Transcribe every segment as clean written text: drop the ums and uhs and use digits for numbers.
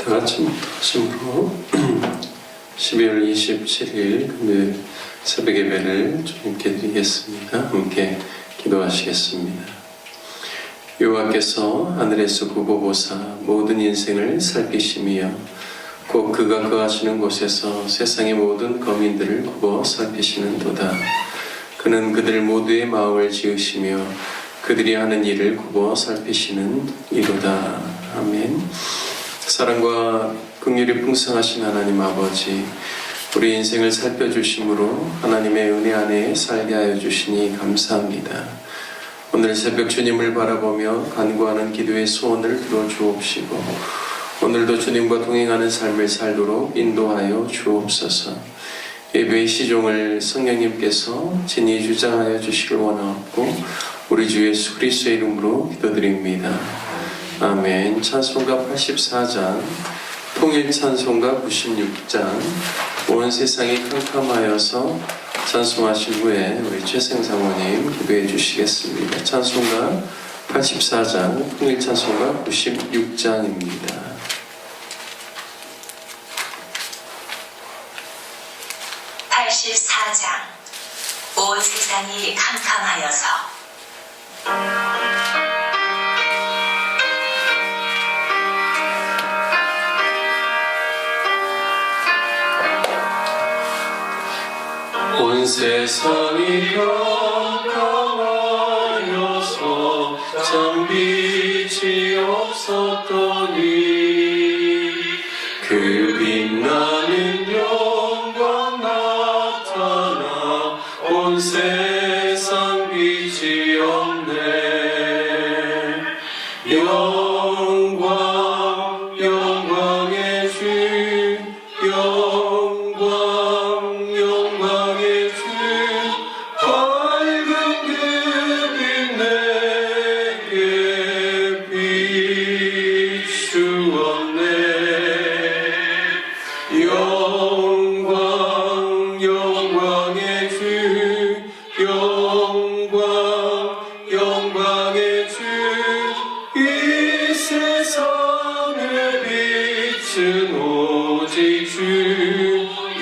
다 같이 묵도하심으로 12월 27일 금요일 새벽 예배를 주님께 드리겠습니다. 함께 기도하시겠습니다. 여호와께서 하늘에서 구보보사 모든 인생을 살피시며 곧 그가 거하시는 곳에서 세상의 모든 거민들을 굽어 살피시는도다. 그는 그들 모두의 마음을 지으시며 그들이 하는 일을 굽어 살피시는 이로다. 아멘. 사랑과 긍휼이 풍성하신 하나님 아버지, 우리 인생을 살펴주심으로 하나님의 은혜 안에 살게 하여 주시니 감사합니다. 오늘 새벽 주님을 바라보며 간구하는 기도의 소원을 들어주옵시고 오늘도 주님과 동행하는 삶을 살도록 인도하여 주옵소서. 예배의 시종을 성령님께서 친히 주장하여 주시길 원하옵고 우리 주 예수 그리스도의 이름으로 기도드립니다. 아멘. 찬송가 84장, 통일 찬송가 96장, 온 세상이 캄캄하여서 찬송하신 후에 우리 최생 사모님 기도해 주시겠습니다. 찬송가 84장, 통일 찬송가 96장입니다. 온 세상이 캄캄하여서 온 세상이 캄캄하여서 참 빛이 없었더니 그 빛나는 영광 나타나 온 세상 빛이 없네. 영광 영광의 주 영광의 주 밝은 그 빛 내게 비추었네. 영광의 주 영광의 주 이 세상의 빛은 오직 주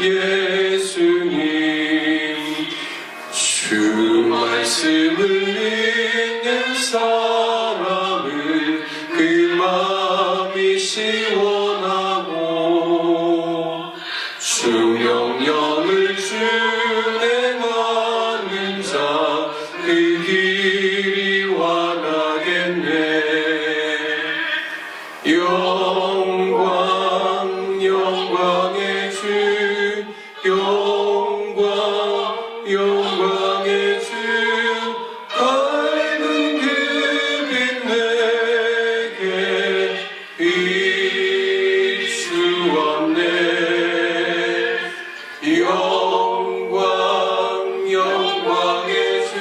예수님. 주 말씀을 읽는 사람은 그 마음이 시원하고 주 명령을 준행하는 자 그 길이 환하겠네. 영광의 주 영광의 주 밝은 그 빛 내게 비추었네. 영광의 주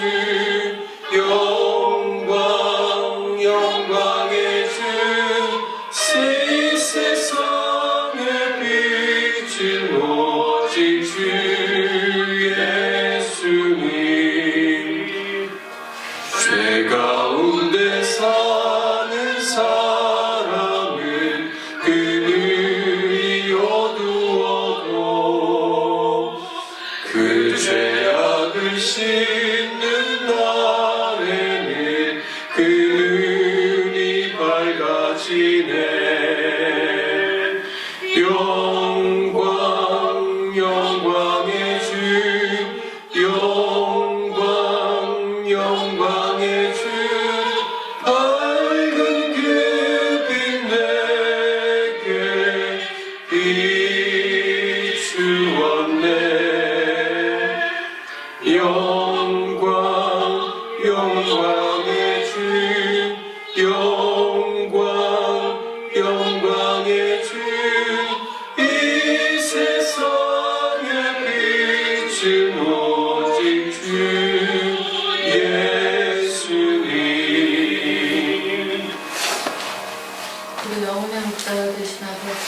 영광의 주 이 세상의 빛은 오직 주 예수님. 죄 가운데 사는 사람은 그 눈이 어두워도 그 죄악을 씻는 날에는 그 눈이 밝아지네. 영광의 주 영광의 주 밝은 그 빛 내게 비추었네. 영광의 주 영광의 주 이 세상의 빛은 오직 주 예수님. 우리 영혼의 목자가 되신 아버지,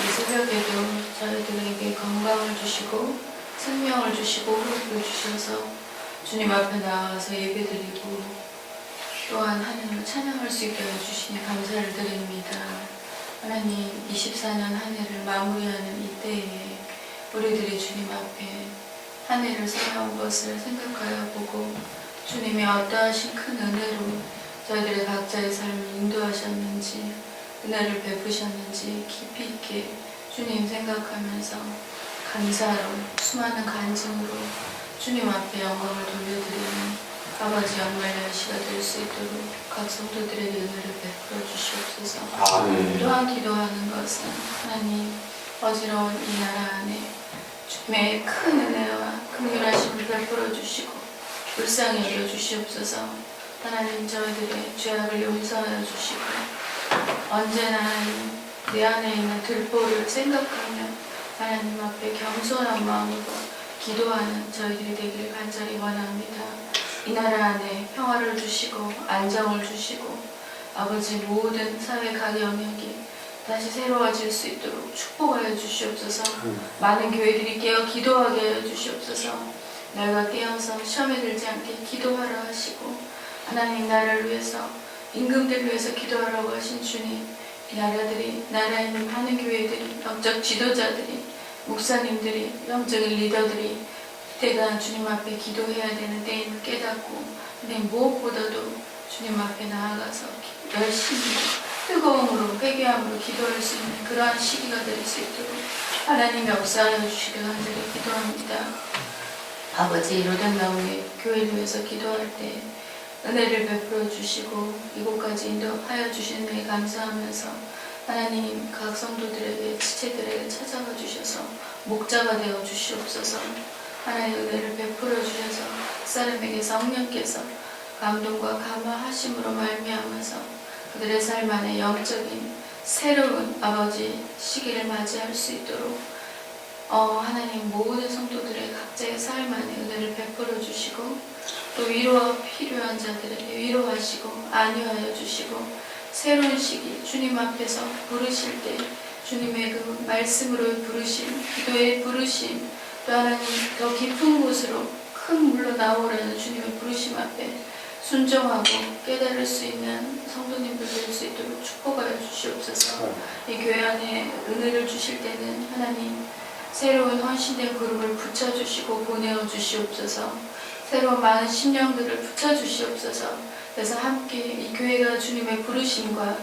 이 새벽에도 저희들에게 건강을 주시고 생명을 주시고 호흡을 주셔서 주님 앞에 나와서 예배드리고 또한 하나님을 찬양할 수 있게 해주시니 감사를 드립니다. 하나님 24년 한 해를 마무리하는 이때에 우리들이 주님 앞에 한 해를 살아온 것을 생각하여 보고 주님이 어떠하신 큰 은혜로 저희들의 각자의 삶을 인도하셨는지 은혜를 베푸셨는지 깊이 있게 주님 생각하면서 감사로 수많은 간증으로 주님 앞에 영광을 돌려드리는 아버지 연말 날씨가 될 수 있도록 각 성도들에게 은혜를 베풀어 주시옵소서. 아멘. 또한 기도하는 것은 하나님 어지러운 이 나라 안에 주님의 큰 은혜와 긍휼하심을 베풀어 주시고 불쌍히 여겨 주시옵소서. 하나님 저희들의 죄악을 용서하여 주시고 언제나 하나님 내 안에 있는 들보를 생각하며 하나님 앞에 겸손한 마음으로 기도하는 저희들이 되기를 간절히 원합니다. 이 나라 안에 평화를 주시고 안정을 주시고 아버지 모든 사회 각 영역이 다시 새로워질 수 있도록 축복하여 주시옵소서. 많은 교회들이 깨어 기도하게 하여 주시옵소서. 내가 깨어서 시험에 들지 않게 기도하라 하시고 하나님 나라를 위해서 임금들을 위해서 기도하라고 하신 주님, 이 나라에 있는 많은 교회들이 영적 지도자들이 목사님들이 영적인 리더들이 때가 주님 앞에 기도해야 되는 때임을 깨닫고 하나님 무엇보다도 주님 앞에 나아가서 열심히 뜨거움으로 회개함으로 기도할 수 있는 그러한 시기가 될 수 있도록 하나님 역사하여 주시길 간절히 기도합니다. 아버지 로당나무의 교회를 위해서 기도할 때 은혜를 베풀어 주시고 이곳까지 인도하여 주시는 데 감사하면서 하나님 각 성도들에게 지체들에게 찾아와 주셔서 목자가 되어 주시옵소서. 하나님의 은혜를 베풀어 주셔서 사람에게 성령께서 감동과 감화하심으로 말미암아서 그들의 삶 안에 영적인 새로운 아버지 시기를 맞이할 수 있도록 하나님 모든 성도들의 각자의 삶 안에 은혜를 베풀어 주시고 또 위로가 필요한 자들에게 위로하시고 안위하여 주시고 새로운 시기 주님 앞에서 부르실 때 주님의 그 말씀으로 부르심 기도의 부르심 또 하나님 더 깊은 곳으로 큰 물로 나오라는 주님의 부르심 앞에 순종하고 깨달을 수 있는 성도님들 될 수 있도록 축복하여 주시옵소서. 이 교회 안에 은혜를 주실 때는 하나님 새로운 헌신된 그룹을 붙여주시고 보내어 주시옵소서. 새로운 많은 심령들을 붙여주시옵소서. 그래서 함께 이 교회가 주님의 부르심과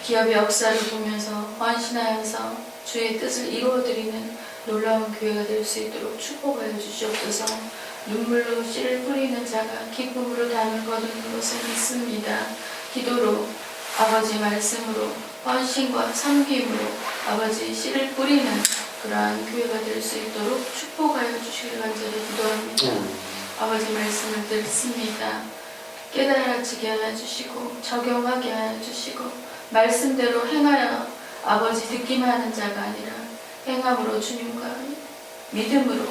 기업의 역사를 보면서 헌신하여서 주의 뜻을 이루어드리는 놀라운 교회가 될 수 있도록 축복하여 주시옵소서. 눈물로 씨를 뿌리는 자가 기쁨으로 담을 거두는 것을 믿습니다. 기도로 아버지 말씀으로 헌신과 섬김으로 아버지 씨를 뿌리는 그러한 교회가 될 수 있도록 축복하여 주시길 간절히 기도합니다. 아버지 말씀을 듣습니다. 깨달아지게 하여 주시고 적용하게 하여 주시고 말씀대로 행하여 아버지 듣기만 하는 자가 아니라 행함으로 주님과 믿음으로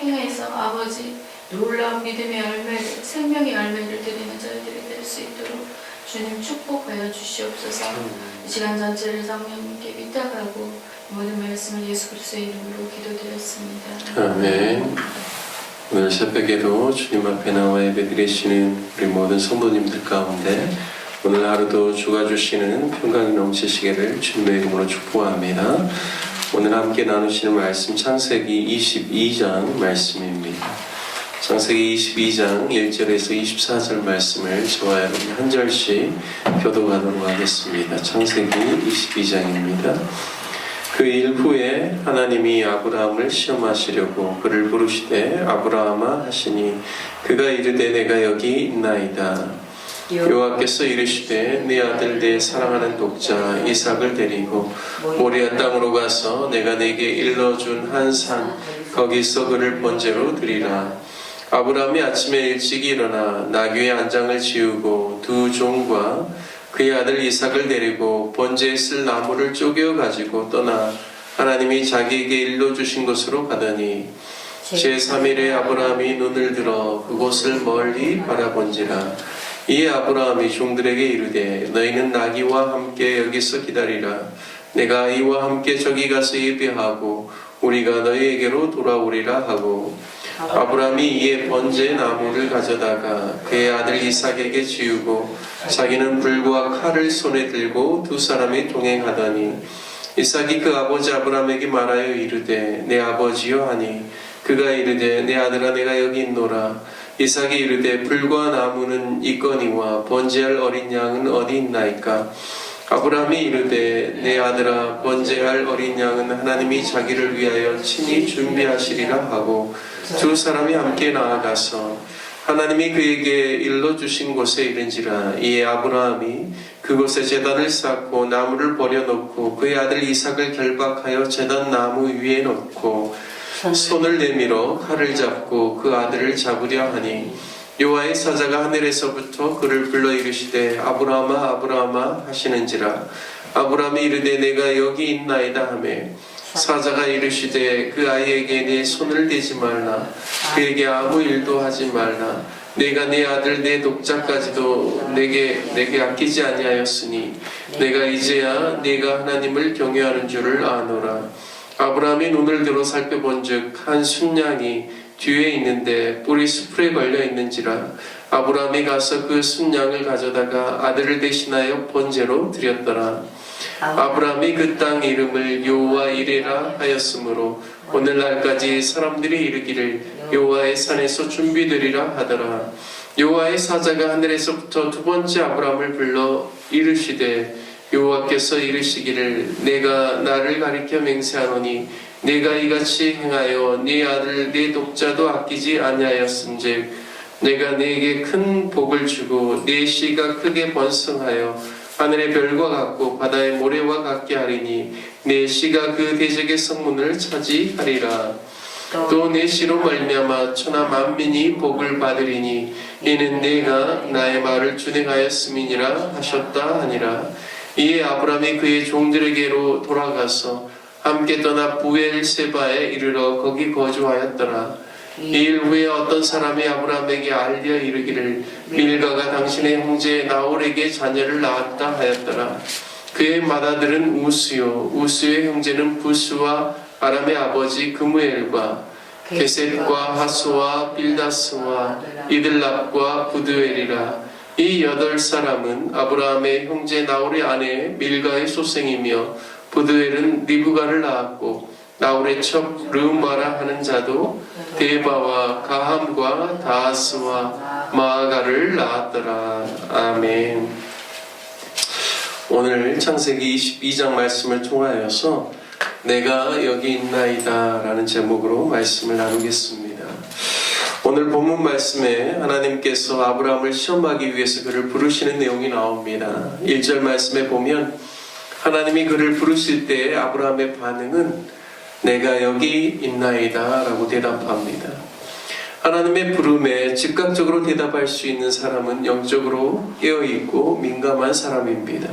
행해서 아버지 놀라운 믿음의 열매를 생명의 열매를 드리는 저희들이 될 수 있도록 주님 축복하여 주시옵소서. 이 시간 전체를 성령님께 위탁하고 모든 말씀을 예수 그리스도의 이름으로 기도드렸습니다. 아멘. 오늘 새벽에도 주님 앞에 나와 예배드리시는 우리 모든 성도님들 가운데 오늘 하루도 주가 주시는 평강이 넘치시기를 주님의 이름으로 축복합니다. 오늘 함께 나누시는 말씀 창세기 22장 말씀입니다. 창세기 22장 1절에서 24절 말씀을 저와 여러분 한 절씩 교독하도록 하겠습니다. 창세기 22장입니다. 그 일 후에 하나님이 아브라함을 시험하시려고 그를 부르시되 아브라함아 하시니 그가 이르되 내가 여기 있나이다. 여호와께서 이르시되 네 아들 내 사랑하는 독자 이삭을 데리고 모리아 땅으로 가서 내가 네게 일러준 한 산 거기서 그를 번제로 드리라. 아브라함이 아침에 일찍 일어나 나귀의 안장을 지우고 두 종과 그의 아들 이삭을 데리고 번제에 쓸 나무를 쪼개어 가지고 떠나 하나님이 자기에게 일러주신 곳으로 가더니 제3일에 아브라함이 눈을 들어 그곳을 멀리 바라본지라. 이에 아브라함이 종들에게 이르되 너희는 나귀와 함께 여기서 기다리라. 내가 이와 함께 저기 가서 예배하고 우리가 너희에게로 돌아오리라 하고 아브라함이 이에 번제의 나무를 가져다가 그의 아들 이삭에게 지우고 자기는 불과 칼을 손에 들고 두 사람이 동행하더니 이삭이 그 아버지 아브라함에게 말하여 이르되 내 아버지여 하니 그가 이르되 내 아들아 내가 여기 있노라. 이삭이 이르되 불과 나무는 있거니와 번제할 어린 양은 어디 있나이까. 아브라함이 이르되 내 아들아 번제할 어린 양은 하나님이 자기를 위하여 친히 준비하시리라 하고 두 사람이 함께 나아가서 하나님이 그에게 일러주신 곳에 이른지라. 이에 아브라함이 그곳에 제단을 쌓고 나무를 버려놓고 그의 아들 이삭을 결박하여 제단 나무 위에 놓고 손을 내밀어 칼을 잡고 그 아들을 잡으려 하니 여호와의 사자가 하늘에서부터 그를 불러 이르시되 아브라함아 아브라함아 하시는지라. 아브라함이 이르되 내가 여기 있나이다 하매 사자가 이르시되 그 아이에게 내 손을 대지 말라. 그에게 아무 일도 하지 말라. 내가 내 아들 내 독자까지도 내게 아끼지 아니하였으니 내가 이제야 내가 하나님을 경외하는 줄을 아노라. 아브라함이 눈을 들어 살펴본즉 한 순양이 뒤에 있는데 뿔이 수풀에 걸려 있는지라. 아브라함이 가서 그 순양을 가져다가 아들을 대신하여 번제로 드렸더라. 아브라함이 그 땅 이름을 여호와 이레라 하였으므로 오늘날까지 사람들이 이르기를 여호와의 산에서 준비되리라 하더라. 여호와의 사자가 하늘에서부터 두 번째 아브라함을 불러 이르시되 여호와께서 이르시기를 내가 나를 가리켜 맹세하노니 내가 이같이 행하여 네 아들 네 독자도 아끼지 아니하였은즉 내가 네게 큰 복을 주고 네 씨가 크게 번성하여 하늘의 별과 같고 바다의 모래와 같게 하리니 내 씨가 그 대적의 성문을 차지하리라. 또 내 씨로 말미암아 천하 만민이 복을 받으리니 이는 내가 나의 말을 준행하였음이니라 하셨다 하니라. 이에 아브라함이 그의 종들에게로 돌아가서 함께 떠나 부엘세바에 이르러 거기 거주하였더라. 이 일 후에 어떤 사람이 아브라함에게 알려 이르기를 밀가가 당신의 형제 나홀에게 자녀를 낳았다 하였더라. 그의 맏아들은 우스요 우스의 형제는 부스와 아람의 아버지 그무엘과 게셋과 하소와 빌다스와 이들랍과 부드엘이라. 이 8사람은 아브라함의 형제 나홀의 아내 밀가의 소생이며 부드엘은 리브가를 낳았고 나홀의 첩 르우마라 하는 자도 데바와 가함과 다하스와 마아가를 낳았더라. 아멘. 오늘 창세기 22장 말씀을 통하여서 내가 여기 있나이다 라는 제목으로 말씀을 나누겠습니다. 오늘 본문 말씀에 하나님께서 아브라함을 시험하기 위해서 그를 부르시는 내용이 나옵니다. 1절 말씀에 보면 하나님이 그를 부르실 때 아브라함의 반응은 내가 여기 있나이다 라고 대답합니다. 하나님의 부름에 즉각적으로 대답할 수 있는 사람은 영적으로 깨어있고 민감한 사람입니다.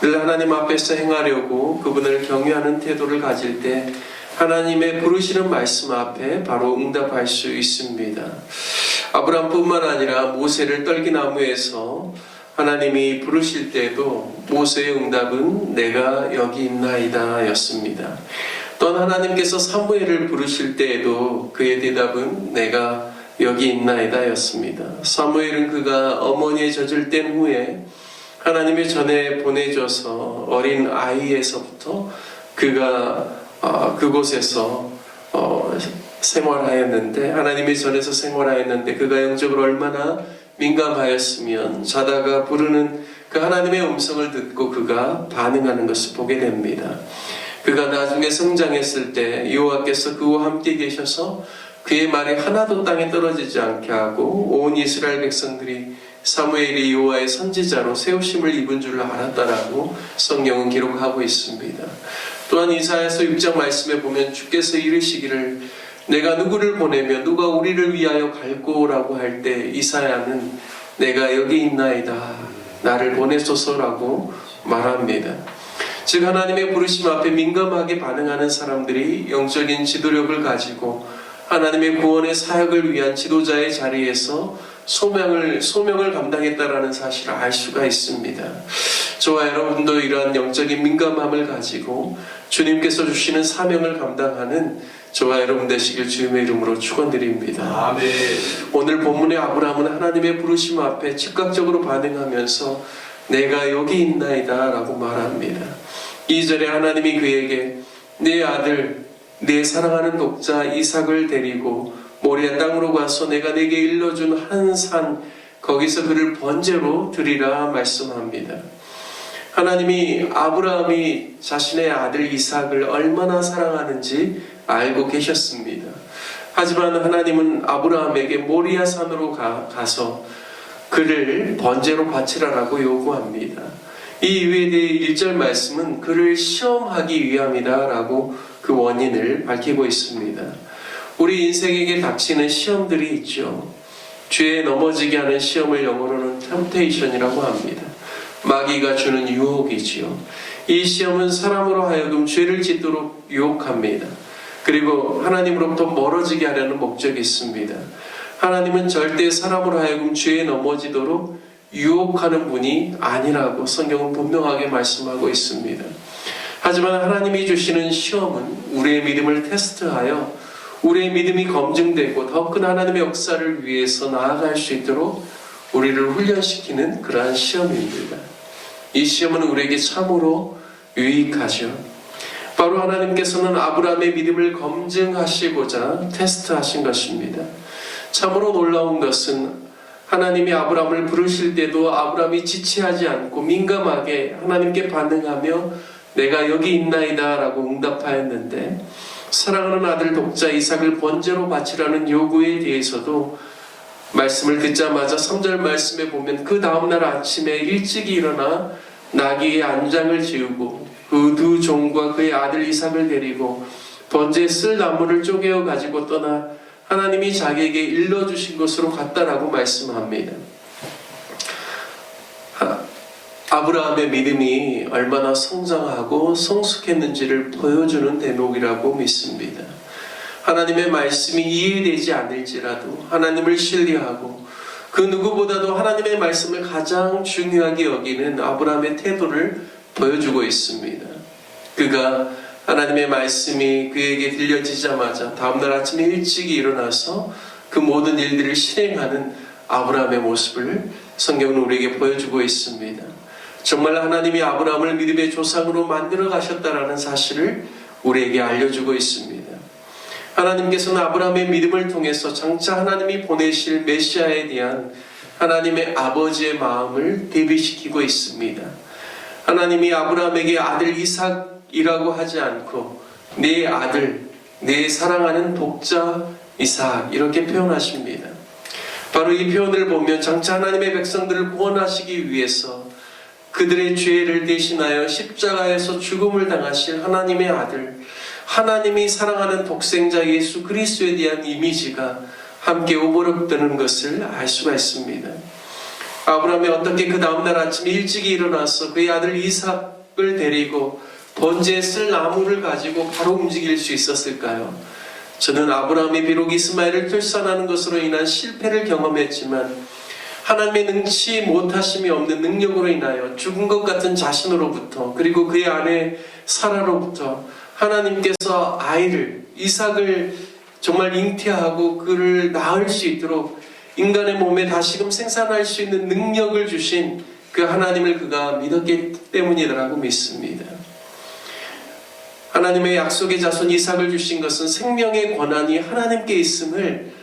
늘 하나님 앞에서 행하려고 그분을 경외하는 태도를 가질 때 하나님의 부르시는 말씀 앞에 바로 응답할 수 있습니다. 아브라함뿐만 아니라 모세를 떨기나무에서 하나님이 부르실 때도 모세의 응답은 내가 여기 있나이다 였습니다. 또한 하나님께서 사무엘을 부르실 때에도 그의 대답은 내가 여기 있나이다 였습니다. 사무엘은 그가 어머니의 젖을 뗀 후에 하나님의 전에 보내줘서 어린 아이에서부터 그가 그곳에서 생활하였는데 하나님의 전에서 생활하였는데 그가 영적으로 얼마나 민감하였으면 자다가 부르는 그 하나님의 음성을 듣고 그가 반응하는 것을 보게 됩니다. 그가 나중에 성장했을 때 여호와께서 그와 함께 계셔서 그의 말이 하나도 땅에 떨어지지 않게 하고 온 이스라엘 백성들이 사무엘이 여호와의 선지자로 세우심을 입은 줄 알았다라고 성경은 기록하고 있습니다. 또한 이사야서 6장 말씀에 보면 주께서 이르시기를 내가 누구를 보내며 누가 우리를 위하여 갈꼬라고 할 때 이사야는 내가 여기 있나이다 나를 보내소서라고 말합니다. 즉 하나님의 부르심 앞에 민감하게 반응하는 사람들이 영적인 지도력을 가지고 하나님의 구원의 사역을 위한 지도자의 자리에서 소명을 감당했다라는 사실을 알 수가 있습니다. 저와 여러분도 이러한 영적인 민감함을 가지고 주님께서 주시는 사명을 감당하는 저와 여러분 되시길 주님의 이름으로 축원드립니다. 아멘. 오늘 본문의 아브라함은 하나님의 부르심 앞에 즉각적으로 반응하면서 내가 여기 있나이다 라고 말합니다. 2절에 하나님이 그에게 내 아들 내 사랑하는 독자 이삭을 데리고 모리아 땅으로 가서 내가 내게 일러준 한 산 거기서 그를 번제로 드리라 말씀합니다. 하나님이 아브라함이 자신의 아들 이삭을 얼마나 사랑하는지 알고 계셨습니다. 하지만 하나님은 아브라함에게 모리아 산으로 가서 그를 번제로 바치라라고 요구합니다. 이 이유에 대해 1절 말씀은 그를 시험하기 위함이다 라고 그 원인을 밝히고 있습니다. 우리 인생에게 닥치는 시험들이 있죠. 죄에 넘어지게 하는 시험을 영어로는 템테이션이라고 합니다. 마귀가 주는 유혹이지요. 이 시험은 사람으로 하여금 죄를 짓도록 유혹합니다. 그리고 하나님으로부터 멀어지게 하려는 목적이 있습니다. 하나님은 절대 사람으로 하여금 죄에 넘어지도록 유혹하는 분이 아니라고 성경은 분명하게 말씀하고 있습니다. 하지만 하나님이 주시는 시험은 우리의 믿음을 테스트하여 우리의 믿음이 검증되고 더 큰 하나님의 역사를 위해서 나아갈 수 있도록 우리를 훈련시키는 그러한 시험입니다. 이 시험은 우리에게 참으로 유익하죠. 바로 하나님께서는 아브라함의 믿음을 검증하시고자 테스트하신 것입니다. 참으로 놀라운 것은 하나님이 아브라함을 부르실 때도 아브라함이 지체하지 않고 민감하게 하나님께 반응하며 내가 여기 있나이다 라고 응답하였는데, 사랑하는 아들 독자 이삭을 번제로 바치라는 요구에 대해서도 말씀을 듣자마자 3절 말씀에 보면 그 다음날 아침에 일찍이 일어나 나귀의 안장을 지우고 그 두 종과 그의 아들 이삭을 데리고 번제에 쓸 나무를 쪼개어 가지고 떠나 하나님이 자기에게 일러주신 곳으로 갔다라고 말씀합니다. 아브라함의 믿음이 얼마나 성장하고 성숙했는지를 보여주는 대목이라고 믿습니다. 하나님의 말씀이 이해되지 않을지라도 하나님을 신뢰하고 그 누구보다도 하나님의 말씀을 가장 중요하게 여기는 아브라함의 태도를 보여주고 있습니다. 그가 하나님의 말씀이 그에게 들려지자마자 다음날 아침에 일찍이 일어나서 그 모든 일들을 실행하는 아브라함의 모습을 성경은 우리에게 보여주고 있습니다. 정말 하나님이 아브라함을 믿음의 조상으로 만들어 가셨다라는 사실을 우리에게 알려주고 있습니다. 하나님께서는 아브라함의 믿음을 통해서 장차 하나님이 보내실 메시아에 대한 하나님의 아버지의 마음을 대비시키고 있습니다. 하나님이 아브라함에게 아들 이삭이라고 하지 않고 내 아들, 내 사랑하는 독자 이삭 이렇게 표현하십니다. 바로 이 표현을 보면 장차 하나님의 백성들을 구원하시기 위해서 그들의 죄를 대신하여 십자가에서 죽음을 당하실 하나님의 아들, 하나님이 사랑하는 독생자 예수 그리스도에 대한 이미지가 함께 오버랩되는 것을 알 수가 있습니다. 아브라함이 어떻게 그 다음날 아침에 일찍이 일어나서 그의 아들 이삭을 데리고 번제에 쓸 나무를 가지고 바로 움직일 수 있었을까요? 저는 아브라함이 비록 이스마엘을 출산하는 것으로 인한 실패를 경험했지만 하나님의 능치 못하심이 없는 능력으로 인하여 죽은 것 같은 자신으로부터 그리고 그의 아내 사라로부터 하나님께서 아이를 이삭을 정말 잉태하고 그를 낳을 수 있도록 인간의 몸에 다시금 생산할 수 있는 능력을 주신 그 하나님을 그가 믿었기 때문이라고 믿습니다. 하나님의 약속의 자손 이삭을 주신 것은 생명의 권한이 하나님께 있음을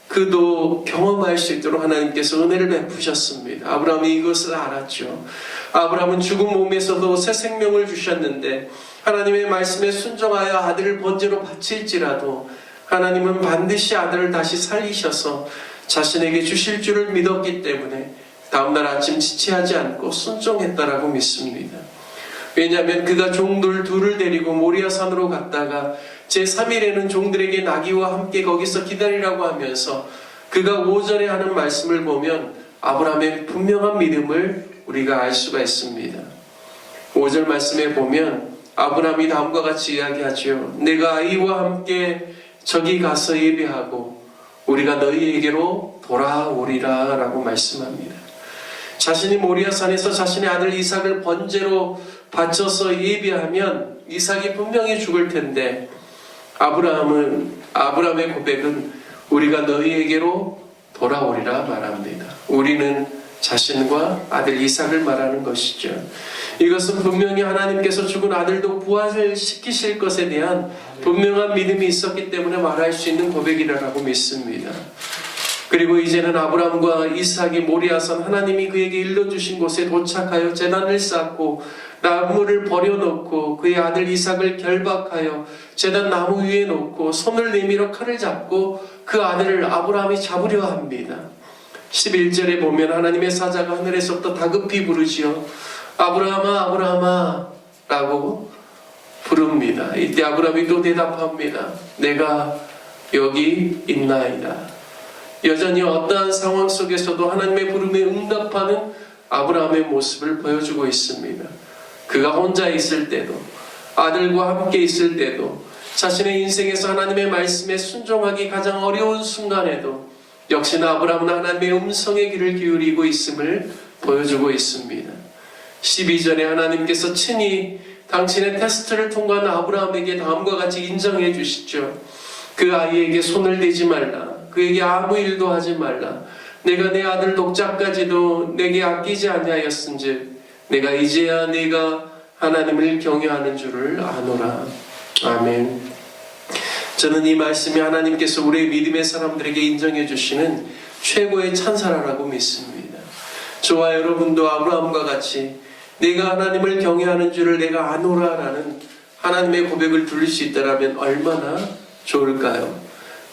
그도 경험할 수 있도록 하나님께서 은혜를 베푸셨습니다. 아브라함이 이것을 알았죠. 아브라함은 죽은 몸에서도 새 생명을 주셨는데 하나님의 말씀에 순종하여 아들을 번제로 바칠지라도 하나님은 반드시 아들을 다시 살리셔서 자신에게 주실 줄을 믿었기 때문에 다음날 아침 지체하지 않고 순종했다라고 믿습니다. 왜냐하면 그가 종들 둘을 데리고 모리아산으로 갔다가 제3일에는 종들에게 나귀와 함께 거기서 기다리라고 하면서 그가 5절에 하는 말씀을 보면 아브라함의 분명한 믿음을 우리가 알 수가 있습니다. 5절 말씀에 보면 아브라함이 다음과 같이 이야기하죠. 내가 아이와 함께 저기 가서 예배하고 우리가 너희에게로 돌아오리라 라고 말씀합니다. 자신이 모리아산에서 자신의 아들 이삭을 번제로 바쳐서 예배하면 이삭이 분명히 죽을 텐데 아브라함의 고백은 우리가 너희에게로 돌아오리라 말합니다. 우리는 자신과 아들 이삭을 말하는 것이죠. 이것은 분명히 하나님께서 죽은 아들도 부활시키실 것에 대한 분명한 믿음이 있었기 때문에 말할 수 있는 고백이라고 믿습니다. 그리고 이제는 아브라함과 이삭이 모리아산 하나님이 그에게 일러주신 곳에 도착하여 제단을 쌓고 나무를 버려놓고 그의 아들 이삭을 결박하여 제단 나무 위에 놓고 손을 내밀어 칼을 잡고 그 아들을 아브라함이 잡으려 합니다. 11절에 보면 하나님의 사자가 하늘에서부터 다급히 부르지요. 아브라함아 아브라함아 라고 부릅니다. 이때 아브라함이 또 대답합니다. 내가 여기 있나이다. 여전히 어떠한 상황 속에서도 하나님의 부름에 응답하는 아브라함의 모습을 보여주고 있습니다. 그가 혼자 있을 때도, 아들과 함께 있을 때도, 자신의 인생에서 하나님의 말씀에 순종하기 가장 어려운 순간에도 역시나 아브라함은 하나님의 음성의 귀를 기울이고 있음을 보여주고 있습니다. 12절에 하나님께서 친히 당신의 테스트를 통과한 아브라함에게 다음과 같이 인정해 주시죠. 그 아이에게 손을 대지 말라. 그에게 아무 일도 하지 말라. 내가 내 아들 독자까지도 내게 아끼지 아니하였은즉 내가 이제야 네가 하나님을 경외하는 줄을 아노라. 아멘. 저는 이 말씀이 하나님께서 우리의 믿음의 사람들에게 인정해 주시는 최고의 찬사라고 믿습니다. 저와 여러분도 아브라함과 같이 내가 하나님을 경외하는 줄을 내가 아노라라는 하나님의 고백을 들을 수 있다면 얼마나 좋을까요?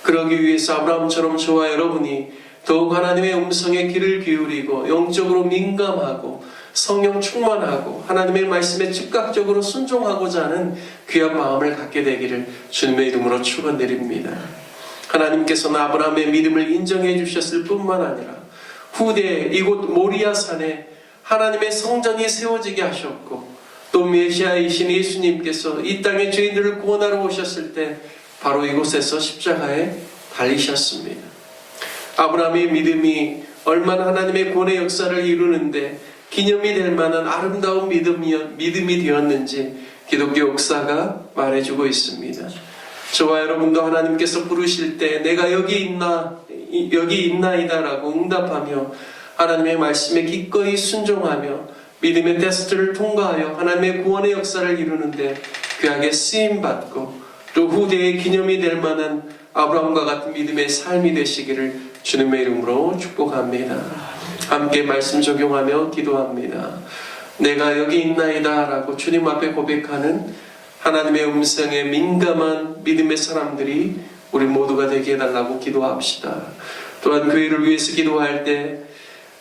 그러기 위해서 아브라함처럼 저와 여러분이 더욱 하나님의 음성에 귀를 기울이고 영적으로 민감하고 성령 충만하고 하나님의 말씀에 즉각적으로 순종하고자 하는 귀한 마음을 갖게 되기를 주님의 이름으로 축원드립니다. 하나님께서는 아브라함의 믿음을 인정해 주셨을 뿐만 아니라 후대 이곳 모리아산에 하나님의 성전이 세워지게 하셨고 또 메시아이신 예수님께서 이 땅의 죄인들을 구원하러 오셨을 때 바로 이곳에서 십자가에 달리셨습니다. 아브라함의 믿음이 얼마나 하나님의 구원의 역사를 이루는데 기념이 될 만한 아름다운 믿음이 되었는지 기독교 역사가 말해주고 있습니다. 저와 여러분도 하나님께서 부르실 때 내가 여기 있나이다 라고 응답하며 하나님의 말씀에 기꺼이 순종하며 믿음의 테스트를 통과하여 하나님의 구원의 역사를 이루는데 귀하게 쓰임받고 또 후대의 기념이 될 만한 아브라함과 같은 믿음의 삶이 되시기를 주님의 이름으로 축복합니다. 함께 말씀 적용하며 기도합니다. 내가 여기 있나이다 라고 주님 앞에 고백하는 하나님의 음성에 민감한 믿음의 사람들이 우리 모두가 되게 해달라고 기도합시다. 또한 교회를 위해서 기도할 때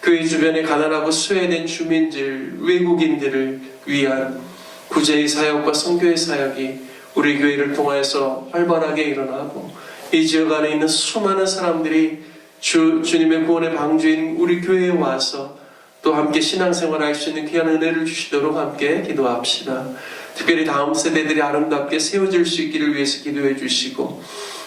교회 주변에 가난하고 소외된 주민들, 외국인들을 위한 구제의 사역과 선교의 사역이 우리 교회를 통하여서 활발하게 일어나고 이 지역 안에 있는 수많은 사람들이 주님의 구원의 방주인 우리 교회에 와서 또 함께 신앙생활 할 수 있는 귀한 은혜를 주시도록 함께 기도합시다. 특별히 다음 세대들이 아름답게 세워질 수 있기를 위해서 기도해 주시고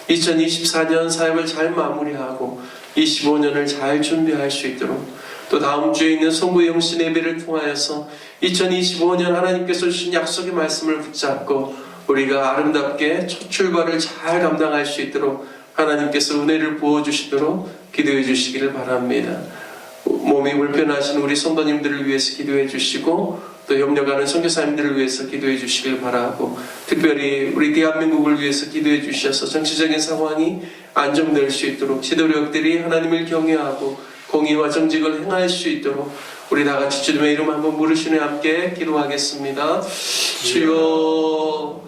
2024년 사역을 잘 마무리하고 25년을 잘 준비할 수 있도록 또 다음 주에 있는 성부 영신 예배를 통하여서 2025년 하나님께서 주신 약속의 말씀을 붙잡고 우리가 아름답게 첫 출발을 잘 감당할 수 있도록 하나님께서 은혜를 부어주시도록 기도해 주시기를 바랍니다. 몸이 불편하신 우리 성도님들을 위해서 기도해 주시고 또 협력하는 선교사님들을 위해서 기도해 주시길 바라고 특별히 우리 대한민국을 위해서 기도해 주셔서 정치적인 상황이 안정될 수 있도록 지도력들이 하나님을 경외하고 공의와 정직을 행할 수 있도록 우리 다 같이 주님의 이름 한번 부르시며 함께 기도하겠습니다. 주여